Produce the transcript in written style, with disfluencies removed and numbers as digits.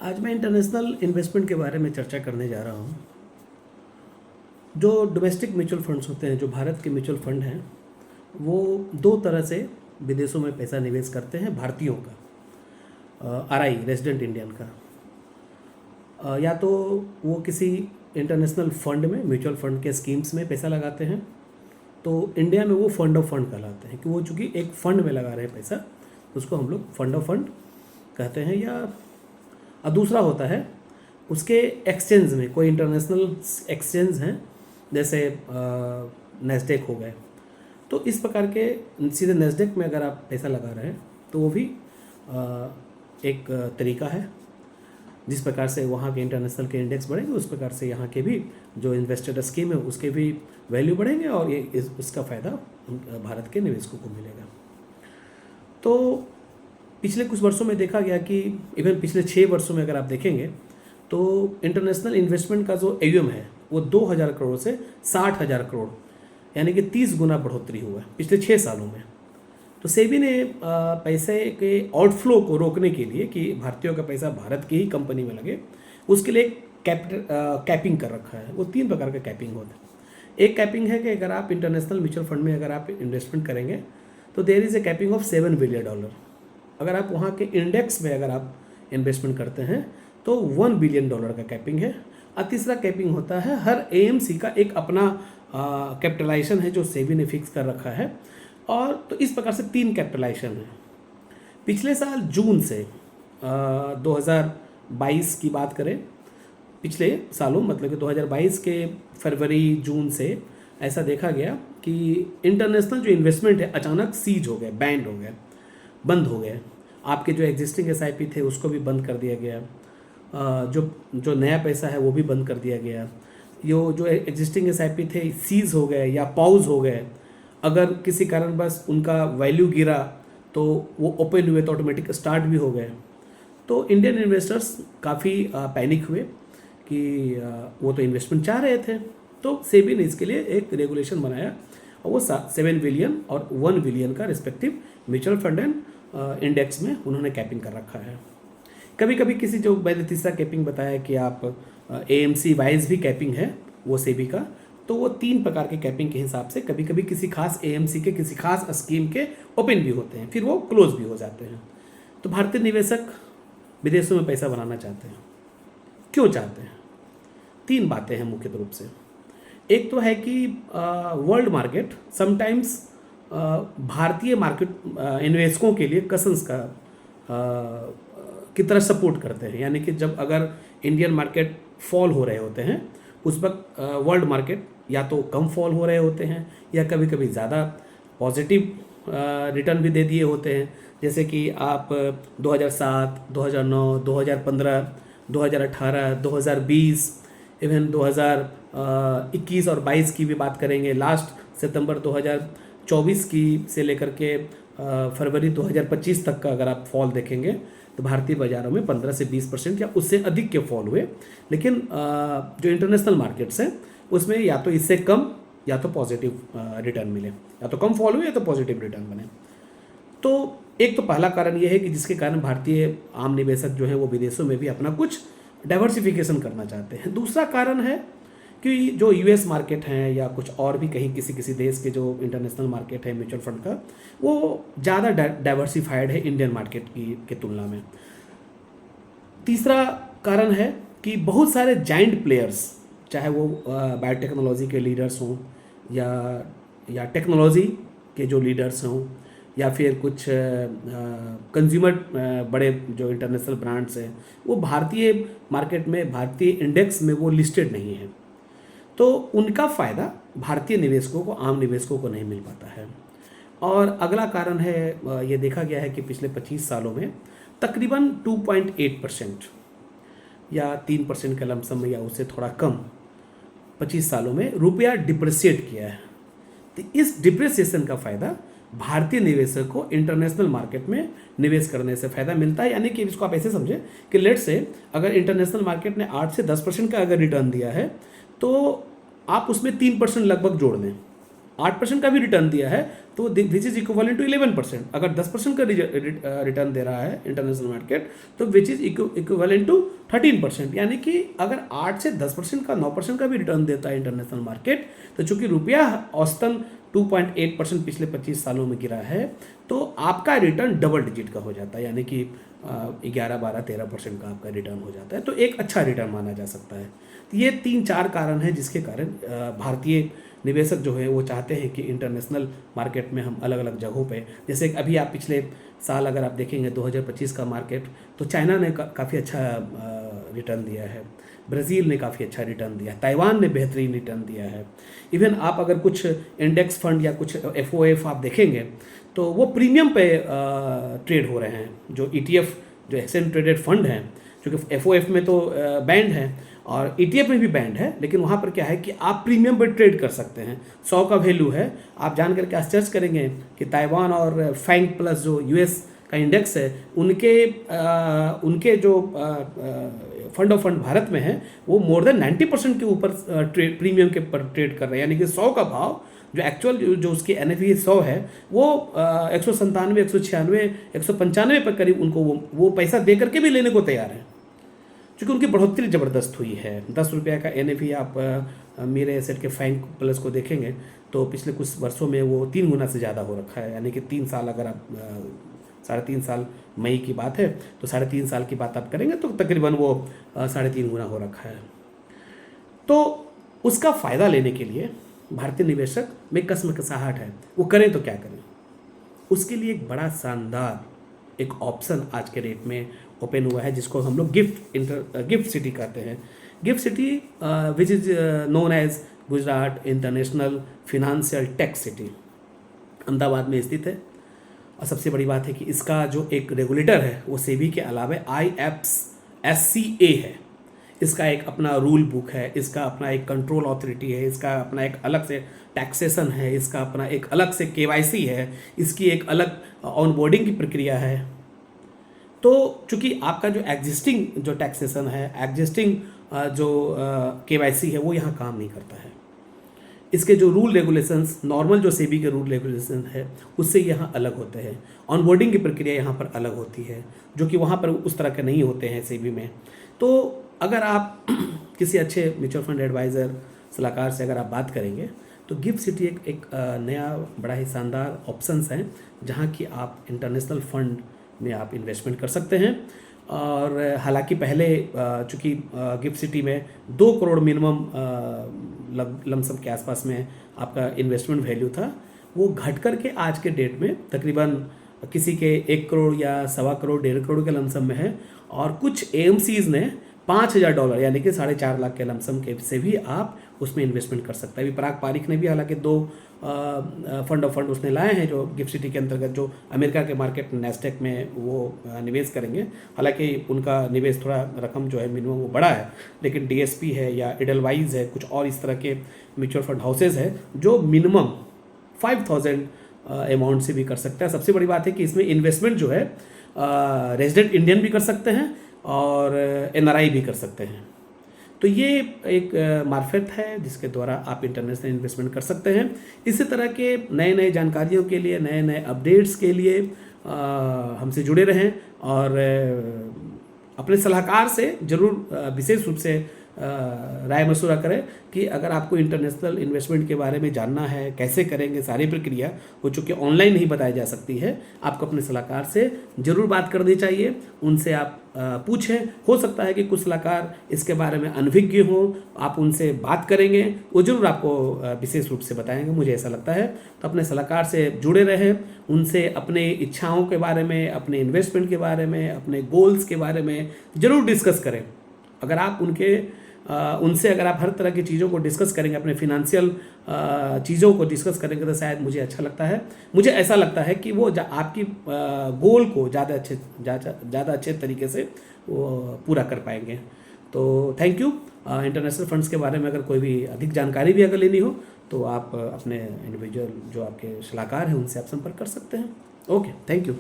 आज मैं international investment के बारे में चर्चा करने जा रहा हूँ। जो डोमेस्टिक म्यूचुअल फंड्स होते हैं, जो भारत के म्यूचुअल फंड हैं, वो दो तरह से विदेशों में पैसा निवेश करते हैं। भारतीयों का आरआई रेजिडेंट इंडियन का या तो वो किसी इंटरनेशनल फंड में, म्यूचुअल फंड के स्कीम्स में पैसा लगाते हैं, तो इंडिया में वो फंड ऑफ फंड कहलाते हैं कि वो चूँकि एक फंड में लगा रहे हैं पैसा, उसको हम लोग फंड ऑफ फंड कहते हैं। या और दूसरा होता है उसके एक्सचेंज में, कोई इंटरनेशनल एक्सचेंज हैं जैसे नेस्डेक हो गए, तो इस प्रकार के सीधे नेस्डेक में अगर आप पैसा लगा रहे हैं तो वो भी एक तरीका है। जिस प्रकार से वहाँ के इंटरनेशनल के इंडेक्स बढ़ेंगे, उस प्रकार से यहाँ के भी जो इन्वेस्टेड स्कीम है उसके भी वैल्यू बढ़ेंगे और ये इसका फ़ायदा भारत के निवेशकों को मिलेगा। तो पिछले कुछ वर्षों में देखा गया कि इवन पिछले 6 वर्षों में अगर आप देखेंगे तो इंटरनेशनल इन्वेस्टमेंट का जो AUM है वो 2000 करोड़ से 60,000 करोड़, यानी कि 30 गुना बढ़ोतरी हुआ है पिछले 6 सालों में। तो सेबी ने पैसे के आउटफ्लो को रोकने के लिए कि भारतीयों का पैसा भारत की ही कंपनी में लगे, उसके लिए कैपिंग कर रखा है। वो 3 प्रकार का कैपिंग होता है। एक कैपिंग है कि अगर आप इंटरनेशनल म्यूचुअल फंड में अगर आप इन्वेस्टमेंट करेंगे तो there is a capping of $7 billion. अगर आप वहाँ के इंडेक्स में अगर आप इन्वेस्टमेंट करते हैं तो $1 बिलियन का कैपिंग है। और तीसरा कैपिंग होता है हर AMC का एक अपना कैपिटलाइजेशन है जो सेबी ने फिक्स कर रखा है। और तो इस प्रकार से 3 कैपिटलाइजेशन है। पिछले साल जून से 2022 की बात करें, पिछले सालों मतलब कि 2022 के फरवरी जून से ऐसा देखा गया कि इंटरनेशनल जो इन्वेस्टमेंट है अचानक सीज हो गए, बैंड हो गए, बंद हो गए। आपके जो एग्जिस्टिंग SIP थे उसको भी बंद कर दिया गया, जो नया पैसा है वो भी बंद कर दिया गया। जो एग्जिस्टिंग SIP थे सीज हो गए या पॉज हो गए। अगर किसी कारण बस उनका वैल्यू गिरा तो वो ओपन हुए तो ऑटोमेटिक स्टार्ट भी हो गए। तो इंडियन इन्वेस्टर्स काफ़ी पैनिक हुए कि वो तो इन्वेस्टमेंट चाह रहे थे। तो सेबी ने इसके लिए एक रेगुलेशन बनाया और वो 7 बिलियन और 1 बिलियन का respective mutual fund and index में उन्होंने कैपिंग कर रखा है। कभी कभी किसी, जो मैंने तीसरा कैपिंग बताया कि आप AMC वाइज भी कैपिंग है वो सेबी का, तो वो 3 प्रकार के कैपिंग के हिसाब से कभी कभी किसी खास AMC के किसी खास स्कीम के ओपन भी होते हैं, फिर वो क्लोज भी हो जाते हैं। तो भारतीय निवेशक विदेशों में पैसा बनाना चाहते हैं। क्यों चाहते हैं? 3 बातें हैं मुख्य रूप से। एक तो है कि वर्ल्ड मार्केट समटाइम्स भारतीय मार्केट निवेशकों के लिए कजन्स का की तरह सपोर्ट करते हैं। यानी कि जब अगर इंडियन मार्केट फॉल हो रहे होते हैं उस वक्त वर्ल्ड मार्केट या तो कम फॉल हो रहे होते हैं या कभी कभी ज़्यादा पॉजिटिव रिटर्न भी दे दिए होते हैं। जैसे कि आप 2007, 2009, 2015, 2018, 2020, इवन 2021 और 22 की भी बात करेंगे, लास्ट सितंबर 2024 की से लेकर के फरवरी 2025 तक का अगर आप फॉल देखेंगे तो भारतीय बाज़ारों में 15 से 20% या उससे अधिक के फॉल हुए। लेकिन जो इंटरनेशनल मार्केट्स हैं उसमें या तो इससे कम या तो पॉजिटिव रिटर्न मिले, या तो कम फॉल हुए या तो पॉजिटिव रिटर्न बने। तो एक तो पहला कारण ये है कि जिसके कारण भारतीय आम निवेशक जो हैं वो विदेशों में भी अपना कुछ डाइवर्सिफिकेशन करना चाहते हैं। दूसरा कारण है कि जो US मार्केट हैं या कुछ और भी कहीं किसी देश के जो इंटरनेशनल मार्केट है म्यूचुअल फंड का, वो ज़्यादा डाइवर्सिफाइड है इंडियन मार्केट की तुलना में। तीसरा कारण है कि बहुत सारे जाइंट प्लेयर्स, चाहे वो बायोटेक्नोलॉजी के लीडर्स हों या टेक्नोलॉजी के जो लीडर्स हों या फिर कुछ कंज्यूमर बड़े जो इंटरनेशनल ब्रांड्स हैं, वो भारतीय मार्केट में, भारतीय इंडेक्स में वो लिस्टेड नहीं है। तो उनका फ़ायदा भारतीय निवेशकों को, आम निवेशकों को नहीं मिल पाता है। और अगला कारण है, ये देखा गया है कि पिछले 25 सालों में तकरीबन 2.8% या 3% के लमसम में या उससे थोड़ा कम 25 सालों में रुपया डिप्रिसिएट किया है। तो इस डिप्रिसिएशन का फ़ायदा भारतीय निवेशक को इंटरनेशनल मार्केट में निवेश करने से फ़ायदा मिलता है। यानी कि इसको आप ऐसे समझें कि लेट से अगर इंटरनेशनल मार्केट ने 8 से 10% का अगर रिटर्न दिया है तो आप उसमें 3% लगभग जोड़ दें, 8% का भी रिटर्न दिया है तो विच इज इक्वलेंट टू 11%। अगर 10% का रिटर्न दे रहा है इंटरनेशनल मार्केट तो विच इज इक्वलेंट टू 13%। यानी कि अगर 8 से 10% का 9% का भी रिटर्न देता है इंटरनेशनल मार्केट, तो चूंकि रुपया औसतन 2.8% पिछले 25 सालों में गिरा है, तो आपका रिटर्न डबल डिजिट का हो जाता है, यानी कि 11, 12, 13% का आपका रिटर्न हो जाता है। तो एक अच्छा रिटर्न माना जा सकता है। तो ये 3-4 कारण हैं जिसके कारण भारतीय निवेशक जो है वो चाहते हैं कि इंटरनेशनल मार्केट में हम अलग अलग जगहों पे, जैसे अभी आप पिछले साल अगर आप देखेंगे 2025 का मार्केट, तो चाइना ने काफ़ी अच्छा रिटर्न दिया है, ब्राज़ील ने काफ़ी अच्छा रिटर्न दिया है, ताइवान ने बेहतरीन रिटर्न दिया है। इवन आप अगर कुछ इंडेक्स फंड या कुछ FOF आप देखेंगे तो वो प्रीमियम पे ट्रेड हो रहे हैं। जो ETF जो एक्सचेंज ट्रेडेड फंड हैं, क्योंकि FOF में तो बैंड है और ETF में भी बैंड है, लेकिन वहाँ पर क्या है कि आप प्रीमियम पर ट्रेड कर सकते हैं। 100 का वैल्यू है। आप जान करके आश्चर्य करेंगे कि ताइवान और फैंग प्लस जो US का इंडेक्स है, उनके जो फंड ऑफ फंड भारत में है वो मोर देन 90% के ऊपर प्रीमियम के पर ट्रेड कर रहे हैं। यानी कि 100 का भाव जो एक्चुअल जो उसकी NAV 100 है वो 197, 196, 195 पर करीब उनको वो पैसा दे करके भी लेने को तैयार है, क्योंकि उनकी बढ़ोतरी ज़बरदस्त हुई है। 10 रुपये का NAV आप मेरे एसेट के फैंग प्लस को देखेंगे तो पिछले कुछ वर्षों में वो 3 गुना से ज़्यादा हो रखा है। यानी कि 3 साल, अगर आप 3.5 साल मई की बात है तो 3.5 साल की बात आप करेंगे तो तकरीबन वो 3.5 गुना हो रखा है। तो उसका फ़ायदा लेने के लिए भारतीय निवेशक में कसमकसाहट है, वो करें तो क्या करें। उसके लिए एक बड़ा शानदार एक ऑप्शन आज के डेट में ओपन हुआ है, जिसको हम लोग गिफ्ट सिटी कहते हैं। GIFT city which is known as Gujarat international financial tech city, Ahmedabad में स्थित है। और सबसे बड़ी बात है कि इसका जो एक रेगुलेटर है वो सेबी के अलावा IFSCA है। इसका एक अपना रूल बुक है, इसका अपना एक कंट्रोल अथॉरिटी है, इसका अपना एक अलग से टैक्सेशन है, इसका अपना एक अलग से KYC है, इसकी एक अलग ऑनबोर्डिंग की प्रक्रिया है। तो चूंकि आपका जो एग्जिस्टिंग जो टैक्सेशन है, एग्जिस्टिंग जो KYC है, वो यहाँ काम नहीं करता है। इसके जो रूल रेगुलेशंस नॉर्मल जो सेबी के रूल रेगुलेशन है उससे यहाँ अलग होते हैं। ऑनबोर्डिंग की प्रक्रिया यहाँ पर अलग होती है, जो कि वहाँ पर उस तरह के नहीं होते हैं सेबी में। तो अगर आप किसी अच्छे म्यूचुअल फंड एडवाइज़र सलाहकार से अगर आप बात करेंगे तो गिफ्ट सिटी एक नया बड़ा ही शानदार ऑप्शंस हैं, जहाँ की आप इंटरनेशनल फंड में आप इन्वेस्टमेंट कर सकते हैं। और हालांकि पहले चूँकि गिफ्ट सिटी में 2 करोड़ मिनिमम लमसम के आसपास में आपका इन्वेस्टमेंट वैल्यू था, वो घट करके आज के डेट में तकरीबन किसी के 1 करोड़ या सवा करोड़, 1.5 करोड़ के लमसम में है। और कुछ AMCs ने $5,000 यानी कि 4.5 लाख के लमसम के से भी आप उसमें इन्वेस्टमेंट कर सकते हैं। अभी पराग पारिक ने भी हालांकि 2 फंड ऑफ फंड उसने लाए हैं जो गिफ्ट सिटी के अंतर्गत, जो अमेरिका के मार्केट नैस्डैक में वो निवेश करेंगे। हालांकि उनका निवेश थोड़ा रकम जो है मिनिमम वो बड़ा है, लेकिन DSP है या एडलवाइज है, कुछ और इस तरह के म्यूचुअल फंड हाउसेज है जो मिनिमम 5,000 अमाउंट से भी कर सकता है। सबसे बड़ी बात है कि इसमें इन्वेस्टमेंट जो है रेजिडेंट इंडियन भी कर सकते हैं और NRI भी कर सकते हैं। तो ये एक मार्फेट है जिसके द्वारा आप इंटरनेशनल इन्वेस्टमेंट कर सकते हैं। इसी तरह के नए नए जानकारियों के लिए, नए नए अपडेट्स के लिए हमसे जुड़े रहें और अपने सलाहकार से ज़रूर विशेष रूप से राय मशवरा करें कि अगर आपको इंटरनेशनल इन्वेस्टमेंट के बारे में जानना है, कैसे करेंगे, सारी प्रक्रिया हो चूँकि ऑनलाइन नहीं बताई जा सकती है, आपको अपने सलाहकार से ज़रूर बात करनी चाहिए। उनसे आप पूछें। हो सकता है कि कुछ सलाहकार इसके बारे में अनभिज्ञ हों, आप उनसे बात करेंगे, वो जरूर आपको विशेष रूप से बताएंगे, मुझे ऐसा लगता है। तो अपने सलाहकार से जुड़े रहें, उनसे अपने इच्छाओं के बारे में, अपने इन्वेस्टमेंट के बारे में, अपने गोल्स के बारे में ज़रूर डिस्कस करें। अगर आप उनसे अगर आप हर तरह की चीज़ों को डिस्कस करेंगे, अपने फिनेंशियल चीज़ों को डिस्कस करेंगे, तो शायद मुझे अच्छा लगता है, मुझे ऐसा लगता है कि वो आपकी गोल को ज़्यादा अच्छे तरीके से वो पूरा कर पाएंगे। तो थैंक यू। इंटरनेशनल फंड्स के बारे में अगर कोई भी अधिक जानकारी भी अगर लेनी हो तो आप अपने इंडिविजुअल जो आपके सलाहकार हैं उनसे आप संपर्क कर सकते हैं। Okay, thank you.